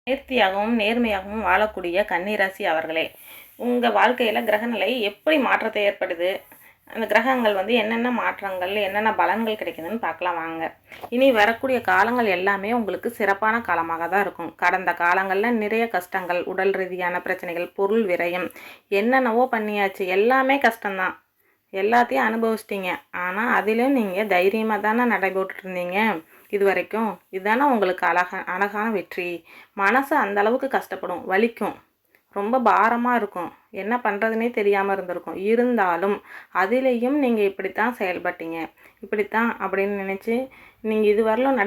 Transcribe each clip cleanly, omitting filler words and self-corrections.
நேர்த்தியாகவும் நேர்மையாகவும் வாழக்கூடிய கன்னிராசி அவர்களே, உங்கள் வாழ்க்கையில் கிரகநிலை எப்படி மாற்றத்தை ஏற்படுது, அந்த கிரகங்கள் என்னென்ன மாற்றங்கள் என்னென்ன பலன்கள் கிடைக்குதுன்னு பார்க்கலாம் வாங்க. இனி வரக்கூடிய காலங்கள் எல்லாமே உங்களுக்கு சிறப்பான காலமாக தான் இருக்கும். கடந்த காலங்களில் நிறைய கஷ்டங்கள், உடல் ரீதியான பிரச்சனைகள், பொருள் விரயம், என்னென்னவோ பண்ணியாச்சு. எல்லாமே கஷ்டம்தான், எல்லாத்தையும் அனுபவிச்சிட்டிங்க. ஆனால் அதிலும் நீங்கள் தைரியமாக தானே நடைபெற்றுட்டு இருந்தீங்க இது வரைக்கும். இதுதானே உங்களுக்கு அழகான வெற்றி. மனசு அந்தளவுக்கு கஷ்டப்படும், வலிக்கும், ரொம்ப பாரமாக இருக்கும், என்ன பண்ணுறதுனே தெரியாமல் இருந்திருக்கும். இருந்தாலும் அதிலேயும் நீங்கள் இப்படித்தான் செயல்பட்டீங்க, இப்படித்தான் அப்படின்னு நினச்சி நீங்கள் இது வரலும்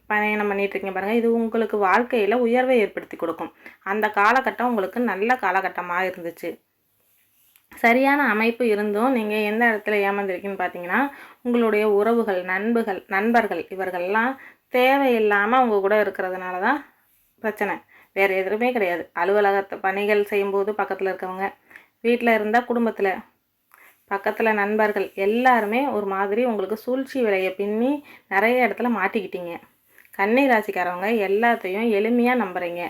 பயணம் பண்ணிகிட்ருக்கீங்க பாருங்கள். இது உங்களுக்கு வாழ்க்கையில் உயர்வை ஏற்படுத்தி கொடுக்கும். அந்த காலகட்டம் உங்களுக்கு நல்ல காலகட்டமாக இருந்துச்சு. சரியான அமைப்பு இருந்தும் நீங்கள் எந்த இடத்துல ஏமாந்துருக்கீங்கன்னு பார்த்தீங்கன்னா, உங்களுடைய உறவுகள், நண்பர்கள் இவர்கள்லாம் தேவையில்லாமல் உங்கள் கூட இருக்கிறதுனால தான் பிரச்சனை. வேறு எதுவுமே கிடையாது. அலுவலகத்தை பணிகள் செய்யும்போது பக்கத்தில் இருக்கவங்க, வீட்டில் இருந்தால் குடும்பத்தில், பக்கத்தில் நண்பர்கள் எல்லாருமே ஒரு மாதிரி உங்களுக்கு சூழ்ச்சி விலையை பின்னி நிறைய இடத்துல மாட்டிக்கிட்டீங்க. கன்னி ராசிக்காரவங்க எல்லாத்தையும் எளிமையாக நம்புகிறீங்க,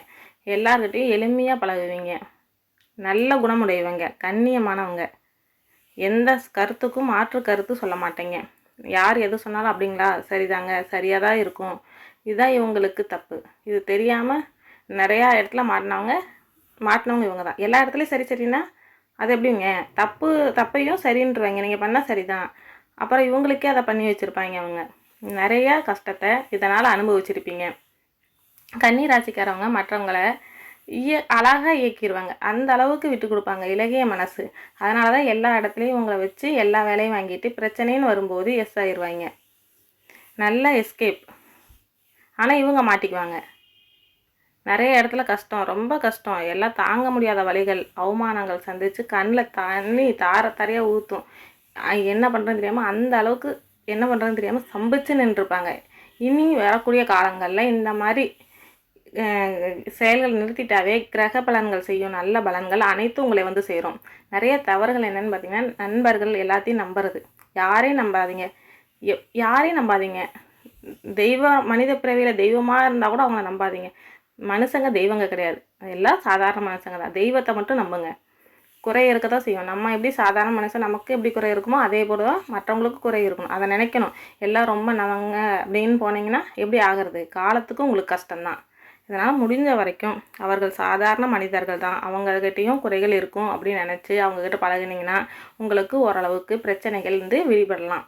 எல்லார்கிட்டையும் எளிமையாக பழகுவீங்க, நல்ல குணமுடையவங்க, கண்ணியமானவங்க, எந்த கருத்துக்கும் மாற்று கருத்து சொல்ல மாட்டேங்க. யார் எது சொன்னாலும் அப்படிங்களா, சரிதாங்க, சரியாக தான் இருக்கும், இதுதான் இவங்களுக்கு தப்பு, இது தெரியாமல் நிறையா இடத்துல மாட்டினவங்க இவங்க தான். எல்லா இடத்துலையும் சரி சரின்னா அது எப்படிங்க, தப்பையும் சரின்றவங்க நீங்கள் பண்ணால் சரிதான், அப்புறம் இவங்களுக்கே அதை பண்ணி வச்சுருப்பாங்க. அவங்க நிறையா கஷ்டத்தை இதனால் அனுபவிச்சிருப்பீங்க. கன்னி ராசிக்காரவங்க மற்றவங்களை அழகாக இயக்கிடுவாங்க, அந்த அளவுக்கு விட்டு கொடுப்பாங்க, இலகிய மனசு. அதனால தான் எல்லா இடத்துலையும் உங்களை வச்சு எல்லா வேலையும் வாங்கிட்டு பிரச்சனைன்னு வரும்போது எஸ் ஆயிடுவாங்க, நல்ல எஸ்கேப். ஆனால் இவங்க மாட்டிக்குவாங்க. நிறைய இடத்துல கஷ்டம், ரொம்ப கஷ்டம், எல்லாம் தாங்க முடியாத வலிகள், அவமானங்கள் சந்தித்து கண்ணில் தண்ணி தாரையாக ஊற்றும். என்ன பண்ணுறதுன்னு தெரியாமல், அந்த அளவுக்கு என்ன பண்ணுறதுன்னு தெரியாமல் சம்பிச்சு நின்றுருப்பாங்க. இனி வரக்கூடிய காலங்களில் இந்த மாதிரி செயல்கள் நிறுத்திட்டாவே கிரக பலன்கள் செய்யும் நல்ல பலன்கள் அனைத்தும் உங்களை சேரும். நிறைய தவறுகள் என்னென்னு பார்த்தீங்கன்னா, நண்பர்கள் எல்லாத்தையும் நம்புறது. யாரையும் நம்பாதீங்க, யாரையும் நம்பாதீங்க. மனித பிறவியில் தெய்வமாக இருந்தால் கூட அவங்கள நம்பாதீங்க. மனுஷங்க தெய்வங்க கிடையாது, எல்லாம் சாதாரண மனுஷங்க தான். தெய்வத்தை மட்டும் நம்புங்க. குறை இருக்க தான் செய்யும். நம்ம எப்படி சாதாரண மனுஷன் நமக்கு எப்படி குறை இருக்குமோ அதே போல தான் மற்றவங்களுக்கு குறை இருக்கணும், அதை நினைக்கணும். எல்லாம் ரொம்ப நவங்க அப்படின்னு போனீங்கன்னா எப்படி ஆகிறது, காலத்துக்கும் உங்களுக்கு கஷ்டம்தான். இதனால் முடிஞ்ச வரைக்கும் அவர்கள் சாதாரண மனிதர்கள் தான், அவங்கக்கிட்டேயும் குறைகள் இருக்கும் அப்படின்னு நினச்சி அவங்கக்கிட்ட பழகினீங்கன்னா உங்களுக்கு ஓரளவுக்கு பிரச்சனைகள் விடுபடலாம்.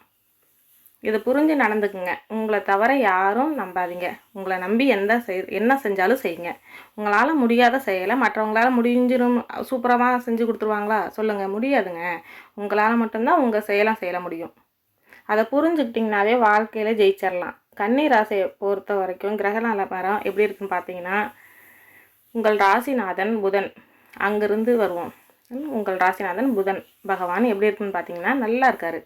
இதை புரிஞ்சு நடந்துக்குங்க. உங்களை தவிர யாரும் நம்பாதீங்க. உங்களை நம்பி என்ன செஞ்சாலும் செய்யுங்க. உங்களால் முடியாத செயலை மற்றவங்களால் முடிஞ்சிடும் சூப்பராக செஞ்சு கொடுத்துருவாங்களா, சொல்லுங்கள், முடியாதுங்க. உங்களால் மட்டும்தான் உங்கள் செய்ய முடியும். அதை புரிஞ்சுக்கிட்டிங்கனாவே வாழ்க்கையில் ஜெயிச்சிடலாம். கன்னி ராசியை பொறுத்த வரைக்கும் கிரக நிலவரம் எப்படி இருக்குன்னு பார்த்தீங்கன்னா, உங்கள் ராசிநாதன் புதன், அங்கேருந்து வருவோம். உங்கள் ராசிநாதன் புதன் பகவான் எப்படி இருக்குன்னு பார்த்தீங்கன்னா, நல்லா இருக்கார்,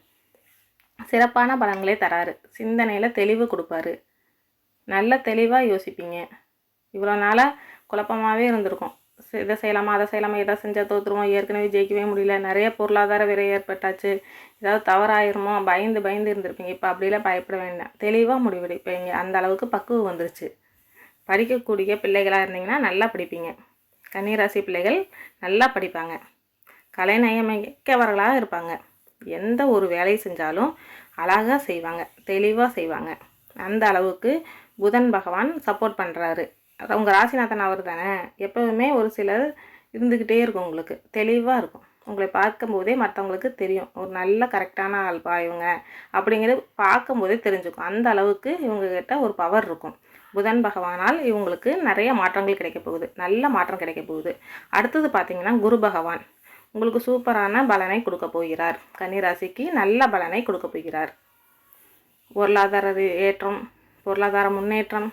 சிறப்பான பலன்களே தராரு, சிந்தனையில் தெளிவு கொடுப்பாரு, நல்ல தெளிவாக யோசிப்பீங்க. இவ்வளோ நாளாக குழப்பமாகவே இருந்திருக்கும், இதை செய்யலாமா அதை செய்யலாமா, எதை செஞ்சால் தோற்றுருவோம், ஏற்கனவே ஜெயிக்கவே முடியல, நிறைய பொருளாதார விரை ஏற்பட்டாச்சு, ஏதாவது தவறாயிருமோ பயந்து இருந்திருப்பீங்க. இப்போ அப்படிலாம் பயப்பட வேண்டாம், தெளிவாக முடிவெடுப்பீங்க. அந்த அளவுக்கு பக்குவம் வந்துருச்சு. படிக்கக்கூடிய பிள்ளைகளாக இருந்தீங்கன்னா நல்லா படிப்பீங்க. கன்னிராசி பிள்ளைகள் நல்லா படிப்பாங்க, கலைநயமிக்கவர்களாக இருப்பாங்க, எந்த ஒரு வேலையை செஞ்சாலும் அழகாக செய்வாங்க, தெளிவாக செய்வாங்க. அந்த அளவுக்கு புதன் பகவான் சப்போர்ட் பண்ணுறாரு. உங்கள் ராசிநாதன் அவர் தானே, எப்போவுமே ஒரு சிலர் இருந்துக்கிட்டே இருக்கும், உங்களுக்கு தெளிவாக இருக்கும். உங்களை பார்க்கும்போதே மற்றவங்களுக்கு தெரியும், ஒரு நல்ல கரெக்டான ஆள்பா இவங்க அப்படிங்கிறது பார்க்கும்போதே தெரிஞ்சுக்கும். அந்த அளவுக்கு இவங்கக்கிட்ட ஒரு பவர் இருக்கும். புதன் பகவானால் இவங்களுக்கு நிறைய மாற்றங்கள் கிடைக்க போகுது, நல்ல மாற்றம் கிடைக்க போகுது. அடுத்தது பார்த்திங்கன்னா, குரு பகவான் உங்களுக்கு சூப்பரான பலனை கொடுக்க போகிறார். கன்னிராசிக்கு நல்ல பலனை கொடுக்க போகிறார். பொருளாதார ஏற்றம், பொருளாதார முன்னேற்றம்,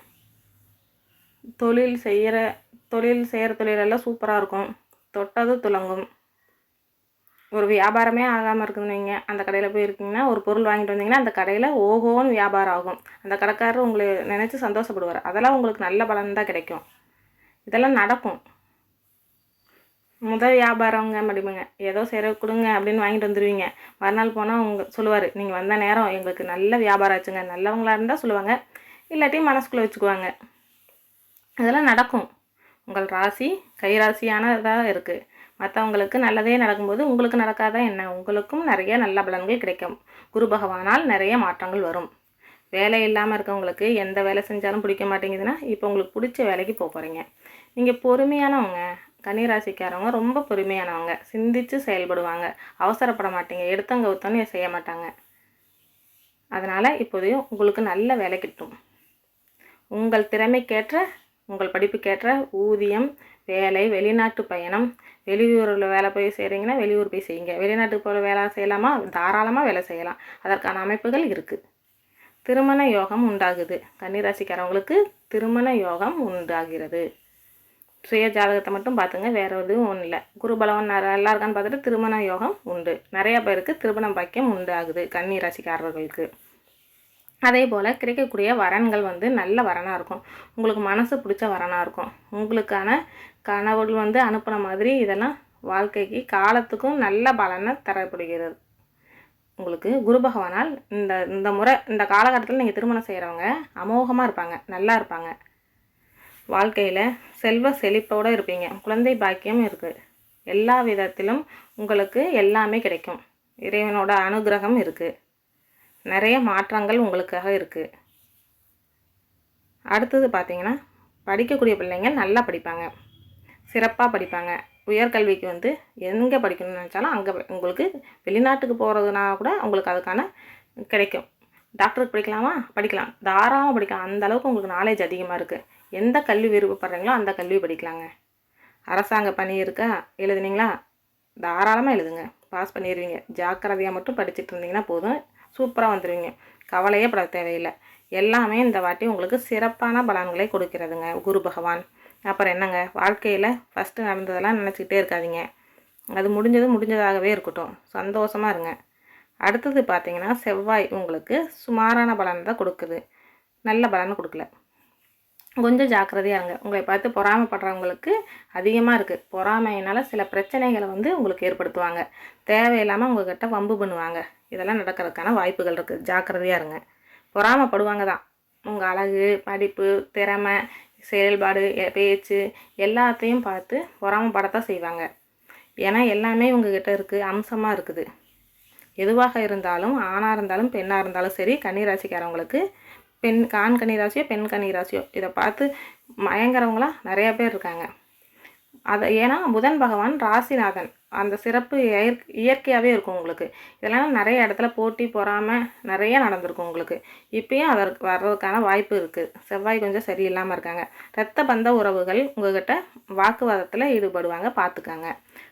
தொழில் செய்கிற தொழிலெல்லாம் சூப்பராக இருக்கும், தொட்டது துலங்கும். ஒரு வியாபாரமே ஆகாமல் இருக்குதுன்னு அந்த கடையில் போய் இருக்கீங்கன்னா, ஒரு பொருள் வாங்கிட்டு வந்தீங்கன்னா அந்த கடையில் ஓஹோன்னு வியாபாரம் ஆகும், அந்த கடைக்காரர் உங்களை நினச்சி சந்தோஷப்படுவார். அதெல்லாம் உங்களுக்கு நல்ல பலன் தான் கிடைக்கும். இதெல்லாம் நடக்கும். முதல் வியாபாரங்க மடிமைங்க, ஏதோ சரி கொடுங்க அப்படின்னு வாங்கிட்டு வந்துடுவீங்க. மறுநாள் போனால் சொல்லுவார், நீங்கள் வந்த நேரம் எங்களுக்கு நல்ல வியாபாரம் ஆச்சுங்க. நல்லவங்களாக இருந்தால் சொல்லுவாங்க, இல்லாட்டி மனசுக்குள்ளே வச்சுக்குவாங்க. இதெல்லாம் நடக்கும். உங்கள் ராசி கைராசியானதாக இருக்குது. மற்றவங்களுக்கு நல்லதே நடக்கும்போது உங்களுக்கு நடக்காதா என்ன? உங்களுக்கும் நிறைய நல்ல பலன்கள் கிடைக்கும். குரு பகவானால் நிறைய மாற்றங்கள் வரும். வேலை இல்லாமல் இருக்கவங்களுக்கு எந்த வேலை செஞ்சாலும் பிடிக்க மாட்டேங்குதுன்னா இப்போ உங்களுக்கு பிடிச்ச வேலைக்கு போக போகிறீங்க. நீங்கள் பொறுமையானவங்க. கன்னிராசிக்காரவங்க ரொம்ப பொறுமையானவங்க. சிந்தித்து செயல்படுவாங்க. அவசரப்பட மாட்டீங்க. எடுத்தவங்க ஒருத்தவங்க செய்ய மாட்டாங்க. அதனால் இப்போதையும் உங்களுக்கு நல்ல வேலை கிட்டும். உங்கள் திறமைக்கேற்ற, உங்கள் படிப்புக்கேற்ற ஊதியம், வேலை, வெளிநாட்டு பயணம், வெளியூரில் வேலை போய் செய்கிறீங்கன்னா வெளியூர் போய் செய்யுங்க. வெளிநாட்டுக்கு போகிற வேலை செய்யலாமா? தாராளமாக வேலை செய்யலாம். அதற்கான அமைப்புகள் இருக்குது. திருமண யோகம் உண்டாகுது. கன்னிராசிக்காரவங்களுக்கு திருமண யோகம் உண்டாகிறது. சுய ஜாதகத்தை மட்டும் பார்த்துங்க, வேறு எதுவும் ஒன்றும் இல்லை. குருபலவன் நல்லா இருக்கான்னு பார்த்துட்டு திருமண யோகம் உண்டு. நிறையா பேருக்கு திருமண பாக்கியம் உண்டாகுது கன்னிராசிக்காரர்களுக்கு. அதே போல் கிடைக்கக்கூடிய வரன்கள் நல்ல வரனாக இருக்கும். உங்களுக்கு மனசு பிடிச்ச வரனாக இருக்கும். உங்களுக்கான கனவுகள் அனுப்புன மாதிரி இதெல்லாம் வாழ்க்கைக்கு காலத்துக்கும் நல்ல பலனை தரப்படுகிறது. உங்களுக்கு குரு பகவானால் இந்த முறை இந்த காலகட்டத்தில் நீங்கள் திருமணம் செய்கிறவங்க அமோகமாக இருப்பாங்க, நல்லா இருப்பாங்க. வாழ்க்கையில் செல்வ செழிப்போடு இருப்பீங்க. குழந்தை பாக்கியம் இருக்குது. எல்லா விதத்திலும் உங்களுக்கு எல்லாமே கிடைக்கும். இறைவனோட அனுகிரகம் இருக்குது. நிறைய மாற்றங்கள் உங்களுக்காக இருக்குது. அடுத்தது பார்த்திங்கன்னா, படிக்கக்கூடிய பிள்ளைங்க நல்லா படிப்பாங்க, சிறப்பாக படிப்பாங்க. உயர்கல்விக்கு எங்கே படிக்கணும்னு நினச்சாலும் அங்கே உங்களுக்கு வெளிநாட்டுக்கு போகிறதுனா கூட உங்களுக்கு அதுக்கான கிடைக்கும். டாக்டருக்கு படிக்கலாமா? படிக்கலாம், தாராளமாக படிக்கலாம். அந்தளவுக்கு உங்களுக்கு நாலேஜ் அதிகமாக இருக்குது. எந்த கல்வி விருப்பப்படுறீங்களோ அந்த கல்வி படிக்கலாங்க. அரசாங்க பணி இருக்கா, எழுதுனீங்களா? தாராளமாக எழுதுங்க, பாஸ் பண்ணிடுவீங்க. ஜாக்கிரதையாக மட்டும் படிச்சுட்டு இருந்தீங்கன்னா போதும், சூப்பராக வந்துடுவீங்க. கவலையே பட தேவையில்லை. எல்லாமே இந்த வாட்டி உங்களுக்கு சிறப்பான பலன்களை கொடுக்கிறதுங்க குரு பகவான். அப்புறம் என்னங்க, வாழ்க்கையில் ஃபஸ்ட்டு நடந்ததெல்லாம் நினச்சிக்கிட்டே இருக்காதீங்க. அது முடிஞ்சதாகவே இருக்கட்டும். சந்தோஷமாக இருங்க. அடுத்தது பார்த்திங்கன்னா, செவ்வாய் உங்களுக்கு சுமாரான பலன் தான் கொடுக்குது, நல்ல பலனை கொடுக்கல. கொஞ்சம் ஜாக்கிரதையாக இருங்க. உங்களை பார்த்து பொறாமைப்படுறவங்களுக்கு அதிகமாக இருக்குது. பொறாமையினால் சில பிரச்சனைகளை உங்களுக்கு ஏற்படுத்துவாங்க. தேவையில்லாமல் உங்கள்கிட்ட வம்பு பண்ணுவாங்க. இதெல்லாம் நடக்கிறதுக்கான வாய்ப்புகள் இருக்குது. ஜாக்கிரதையாக இருங்க. பொறாமைப்படுவாங்க தான். உங்கள் அழகு, படிப்பு, திறமை, செயல்பாடு, பேச்சு எல்லாத்தையும் பார்த்து பொறாமைப்படத்தான் செய்வாங்க. ஏன்னா எல்லாமே உங்கள்கிட்ட இருக்குது, அம்சமாக இருக்குது. எதுவாக இருந்தாலும், ஆணாக இருந்தாலும் பெண்ணாக இருந்தாலும் சரி, கன்னிராசிக்காரவங்களுக்கு ஆண் கன்னிராசியோ பெண் கன்னிராசியோ இதை பார்த்து மயங்கிறவங்களாம் நிறையா பேர் இருக்காங்க. அதை ஏன்னா புதன் பகவான் ராசிநாதன், அந்த சிறப்பு இயற்கையாகவே இருக்கும் உங்களுக்கு. இதெல்லாம் நிறைய இடத்துல போட்டி பொறாமல் நிறைய நடந்திருக்கும் உங்களுக்கு. இப்பயும் அதற்கு வர்றதுக்கான வாய்ப்பு இருக்குது. செவ்வாய் கொஞ்சம் சரியில்லாமல் இருக்காங்க. இரத்த பந்த உறவுகள் உங்கள்கிட்ட வாக்குவாதத்தில் ஈடுபடுவாங்க, பார்த்துக்காங்க.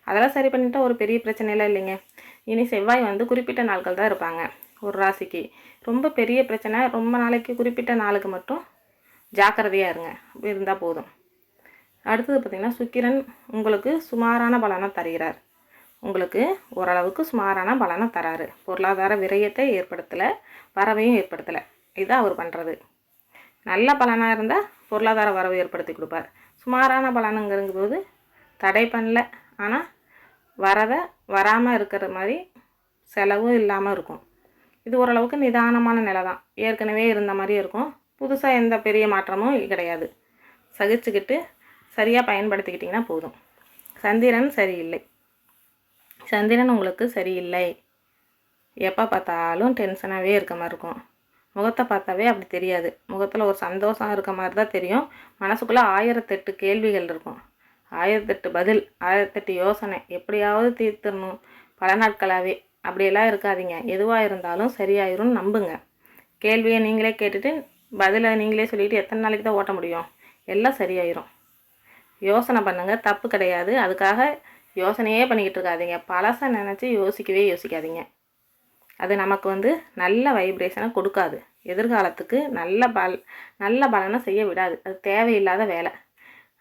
அதெல்லாம் சரி பண்ணிட்டா ஒரு பெரிய பிரச்சனைலாம் இல்லைங்க. இனி செவ்வாய் குறிப்பிட்ட நாட்கள் தான் இருப்பாங்க ஒரு ராசிக்கு. ரொம்ப பெரிய பிரச்சனை ரொம்ப நாளைக்கு, குறிப்பிட்ட நாளுக்கு மட்டும் ஜாக்கிரதையாக இருங்க, இருந்தால் போதும். அடுத்தது பார்த்திங்கன்னா, சுக்கிரன் உங்களுக்கு சுமாரான பலனை தருகிறார். உங்களுக்கு ஓரளவுக்கு சுமாரான பலனை தராரு. பொருளாதார விரயத்தை ஏற்படுத்தலை, வரவையும் ஏற்படுத்தலை. இதுதான் அவர் பண்ணுறது. நல்ல பலனாக இருந்தால் பொருளாதார வரவை ஏற்படுத்தி கொடுப்பார். சுமாரான பலனுங்கிறபோது தடை பண்ணல, ஆனால் வரதை வராமல் இருக்கிற மாதிரி செலவும் இல்லாமல் இருக்கும். இது ஓரளவுக்கு நிதானமான நிலை தான். ஏற்கனவே இருந்த மாதிரி இருக்கும். புதுசாக எந்த பெரிய மாற்றமும் கிடையாது. சகிச்சுக்கிட்டு சரியாக பயன்படுத்திக்கிட்டிங்கன்னா போதும். சந்திரன் சரியில்லை. சந்திரன் உங்களுக்கு சரியில்லை. எப்போ பார்த்தாலும் டென்ஷனாகவே இருக்க மாதிரி இருக்கும். முகத்தை பார்த்தாவே அப்படி தெரியாது. முகத்தில் ஒரு சந்தோஷம் இருக்க மாதிரி தான் தெரியும். மனசுக்குள்ளே 1008 கேள்விகள் இருக்கும். 1008 பதில், 1008 யோசனை. எப்படியாவது தீர்த்துடணும் பல நாட்களாகவே. அப்படியெல்லாம் இருக்காதீங்க. எதுவாக இருந்தாலும் சரியாயிரும்னு நம்புங்க. கேள்வியை நீங்களே கேட்டுட்டு பதிலை நீங்களே சொல்லிவிட்டு எத்தனை நாளைக்கு தான் ஓட்ட முடியும்? எல்லாம் சரியாயிரும். யோசனை பண்ணுங்கள், தப்பு கிடையாது. அதுக்காக யோசனையே பண்ணிக்கிட்டு இருக்காதீங்க. பழசை நினச்சி யோசிக்காதீங்க. அது நமக்கு நல்ல வைப்ரேஷனை கொடுக்காது. எதிர்காலத்துக்கு நல்ல பலனை செய்ய விடாது. அது தேவையில்லாத வேலை.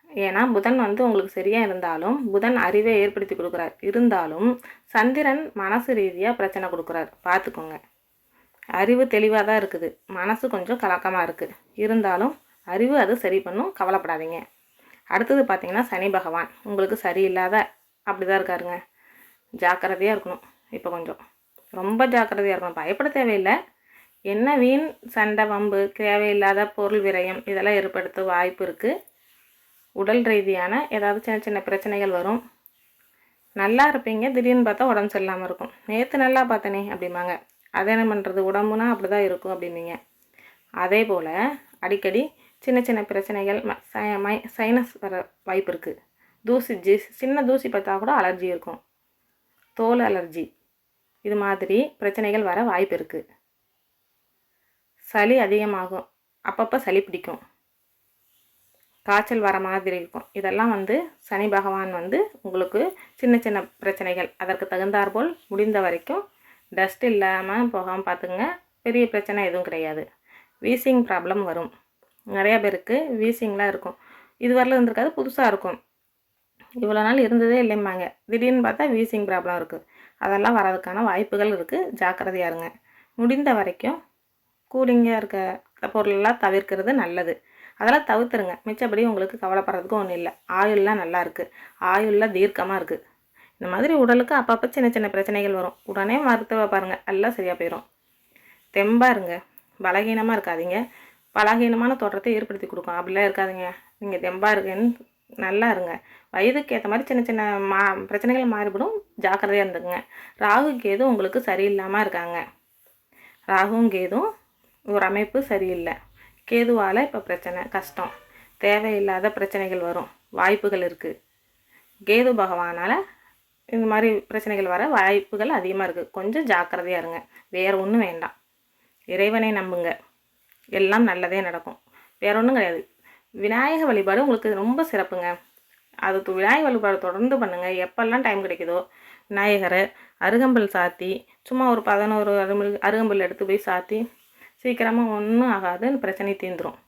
ஏன்னா புதன் உங்களுக்கு சரியாக இருந்தாலும், புதன் அறிவை ஏற்படுத்தி கொடுக்குறார். இருந்தாலும் சந்திரன் மனசு ரீதியாக பிரச்சனை கொடுக்குறார். பார்த்துக்கோங்க. அறிவு தெளிவாக தான் இருக்குது, மனசு கொஞ்சம் கலக்கமாக இருக்குது. இருந்தாலும் அறிவு அது சரி பண்ணும், கவலைப்படாதீங்க. அடுத்தது பார்த்திங்கன்னா, சனி பகவான் உங்களுக்கு சரியில்லாத அப்படி தான் இருக்காருங்க. ஜாக்கிரதையாக இருக்கணும். இப்போ கொஞ்சம் ரொம்ப ஜாக்கிரதையாக இருக்கணும். பயப்பட தேவையில்லை. என்ன வீண் சண்டை, வம்பு, தேவையில்லாத பொருள் விரயம் இதெல்லாம் ஏற்படுத்த வாய்ப்பு இருக்குது. உடல் ரீதியான ஏதாவது சின்ன சின்ன பிரச்சனைகள் வரும். நல்லா இருப்பீங்க, திடீர்னு பார்த்தா உடம்பு சரியில்லாமல் இருக்கும். நேற்று நல்லா பார்த்தனே அப்படிம்பாங்க. அதை என்ன பண்ணுறது, உடம்புனா அப்படி தான் இருக்கும் அப்படிம்பீங்க. அதே போல் அடிக்கடி சின்ன சின்ன பிரச்சனைகள் சைனஸ் வர வாய்ப்பு இருக்குது. சின்ன தூசி பார்த்தா கூட அலர்ஜி இருக்கும். தோல் அலர்ஜி இது மாதிரி பிரச்சனைகள் வர வாய்ப்பு இருக்குது. சளி அதிகமாகும், அப்பப்போ சளி பிடிக்கும், காய்ச்சல் வர மாதிரி இருக்கும். இதெல்லாம் சனி பகவான் உங்களுக்கு சின்ன சின்ன பிரச்சனைகள் அதற்கு தகுந்தாற்போல் முடிந்த வரைக்கும் டஸ்ட் இல்லாமல் போகாமல் பார்த்துங்க. பெரிய பிரச்சனை எதுவும் கிடையாது. வீசிங் ப்ராப்ளம் வரும். நிறையா பேருக்கு வீசிங்லாம் இருக்கும். இதுவரையிலும் இருந்திருக்காது, புதுசாக இருக்கும். இவ்வளோ நாள் இருந்ததே இல்லைம்பாங்க. திடீர்னு பார்த்தா வீசிங் ப்ராப்ளம் இருக்குது. அதெல்லாம் வரதுக்கான வாய்ப்புகள் இருக்குது. ஜாக்கிரதையாக இருங்க. முடிந்த வரைக்கும் கூலிங்காக இருக்க பொருளெல்லாம் தவிர்க்கிறது நல்லது. அதெல்லாம் தவிர்த்துருங்க. மிச்சப்படி உங்களுக்கு கவலைப்படுறதுக்கு ஒன்றும் இல்லை. ஆயுள்லாம் நல்லா இருக்குது, ஆயுள்லாம் தீர்க்கமாக இருக்குது. இந்த மாதிரி உடலுக்கு அப்பப்போ சின்ன சின்ன பிரச்சனைகள் வரும். உடனே மருத்துவ பாருங்கள், எல்லாம் சரியாக போயிடும். தெம்பாக இருங்க, பலகீனமாக இருக்காதீங்க. பலகீனமான தோற்றத்தை ஏற்படுத்தி கொடுக்கும். அப்படிலாம் இருக்காதீங்க. நீங்கள் தெம்பாக இருக்குன்னு நல்லா இருங்க. வயதுக்கு ஏற்ற மாதிரி சின்ன சின்ன பிரச்சனைகள் மாறிவிடும். ஜாக்கிரதையாக இருந்துக்குங்க. ராகு கேது உங்களுக்கு சரியில்லாமல் இருக்காங்க. ராகுவும் கேதும் ஒரு அமைப்பு சரியில்லை. கேதுவால் இப்போ பிரச்சனை, கஷ்டம், தேவையில்லாத பிரச்சனைகள் வரும் வாய்ப்புகள் இருக்குது. கேது பகவானால் இந்த மாதிரி பிரச்சனைகள் வர வாய்ப்புகள் அதிகமாக இருக்குது. கொஞ்சம் ஜாக்கிரதையாக இருங்க. வேறு ஒன்றும் வேண்டாம். இறைவனை நம்புங்க, எல்லாம் நல்லதே நடக்கும். வேற ஒன்றும் கிடையாது. விநாயக வழிபாடு உங்களுக்கு ரொம்ப சிறப்புங்க. அது விநாயக வழிபாடு தொடர்ந்து பண்ணுங்கள். எப்பெல்லாம் டைம் கிடைக்குதோ விநாயகரை அருகம்புல் சாத்தி, சும்மா ஒரு 11 அருகம்புல் எடுத்து போய் சாத்தி, சீக்கிரமாக ஒன்றும் ஆகாது, பிரச்சனை தீர்ந்துடும்.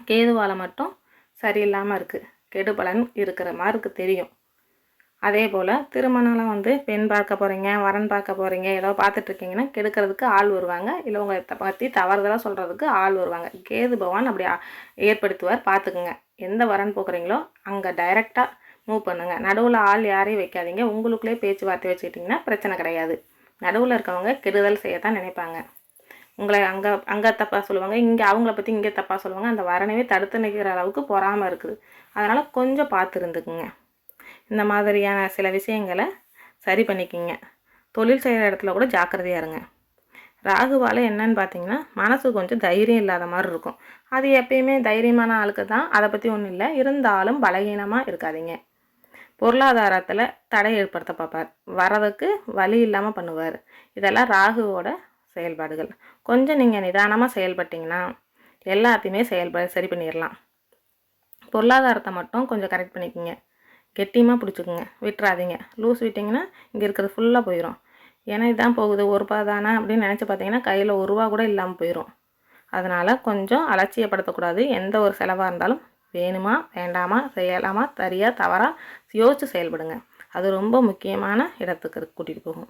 கேதுவால் மட்டும் சரியில்லாமல் இருக்குது. கெடு பலன் இருக்கிற மாதிரி இருக்குது தெரியும். அதே போல் திருமணம்லாம் பெண் பார்க்க போகிறீங்க, வரன் பார்க்க போகிறீங்க, ஏதோ பார்த்துட்ருக்கீங்கன்னா கெடுக்கிறதுக்கு ஆள் வருவாங்க. இல்லை உங்களை பற்றி தவறுதலாக சொல்கிறதுக்கு ஆள் வருவாங்க. கேது பகவான் அப்படி ஏற்படுத்துவார். பார்த்துக்குங்க. எந்த வரன் போக்குறீங்களோ அங்கே டைரெக்டாக மூவ் பண்ணுங்கள். நடுவில் ஆள் யாரையும் வைக்காதீங்க. உங்களுக்குள்ளே பேச்சுவார்த்தை வச்சுக்கிட்டிங்கன்னா பிரச்சனை கிடையாது. நடுவில் இருக்கவங்க கெடுதல் செய்யத்தான் நினைப்பாங்க. உங்களை அங்கே தப்பாக சொல்லுவாங்க, இங்கே அவங்கள பற்றி இங்கே தப்பாக சொல்லுவாங்க. அந்த வரனவே தடுத்து நிற்கிற அளவுக்கு பொறாமல் இருக்குது. அதனால் கொஞ்சம் பார்த்து இருந்துக்குங்க. இந்த மாதிரியான சில விஷயங்களை சரி பண்ணிக்கிங்க. தொழில் செய்கிற இடத்துல கூட ஜாக்கிரதையாக இருங்க. ராகுவால் என்னன்னு பார்த்தீங்கன்னா மனசு கொஞ்சம் தைரியம் இல்லாத மாதிரி இருக்கும். அது எப்பயுமே தைரியமான ஆளுக்கு தான், அதை பற்றி ஒன்றும் இல்லை. இருந்தாலும் பலகீனமாக இருக்காதீங்க. பொருளாதாரத்தில் தடை ஏற்படுத்த பார்ப்பார், வரதுக்கு வழி இல்லாமல் பண்ணுவார். இதெல்லாம் ராகுவோட செயல்பாடுகள். கொஞ்சம் நீங்கள் நிதானமாக செயல்பட்டிங்கன்னா எல்லாத்தையுமே சரி பண்ணிடலாம். பொருளாதாரத்தை மட்டும் கொஞ்சம் கரெக்ட் பண்ணிக்கோங்க. கெட்டியமாக பிடிச்சிக்குங்க, விட்டுறாதீங்க. லூஸ் விட்டிங்கன்னா இங்கே இருக்கிறது ஃபுல்லாக போயிடும். ஏன்னா இதான் போகுது, ஒரு ரூபா தானே அப்படின்னு நினச்சி பார்த்தீங்கன்னா கையில் ஒரு ரூபா கூட இல்லாமல் போயிடும். அதனால் கொஞ்சம் அலட்சியப்படுத்தக்கூடாது. எந்த ஒரு செலவாக இருந்தாலும் வேணுமா வேண்டாமா, செய்யலாமா சரியாக தவறாக யோசித்து செயல்படுங்க. அது ரொம்ப முக்கியமான இடத்துக்கு கூட்டிகிட்டு போகும்.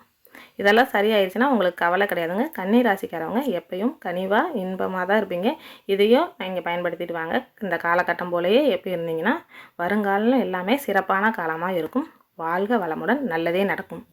இதெல்லாம் சரியாயிடுச்சுன்னா உங்களுக்கு கவலை கிடையாதுங்க. கன்னி ராசிக்காரவங்க எப்பயும் கனிவாக இன்பமாக தான் இருப்பீங்க. இதையும் நீங்கள் பயன்படுத்திட்டு வாங்க. இந்த காலகட்டம் போலயே எப்போ இருந்தீங்கன்னா வருங்காலம் எல்லாமே சிறப்பான காலமாக இருக்கும். வாழ்க வளமுடன், நல்லதே நடக்கும்.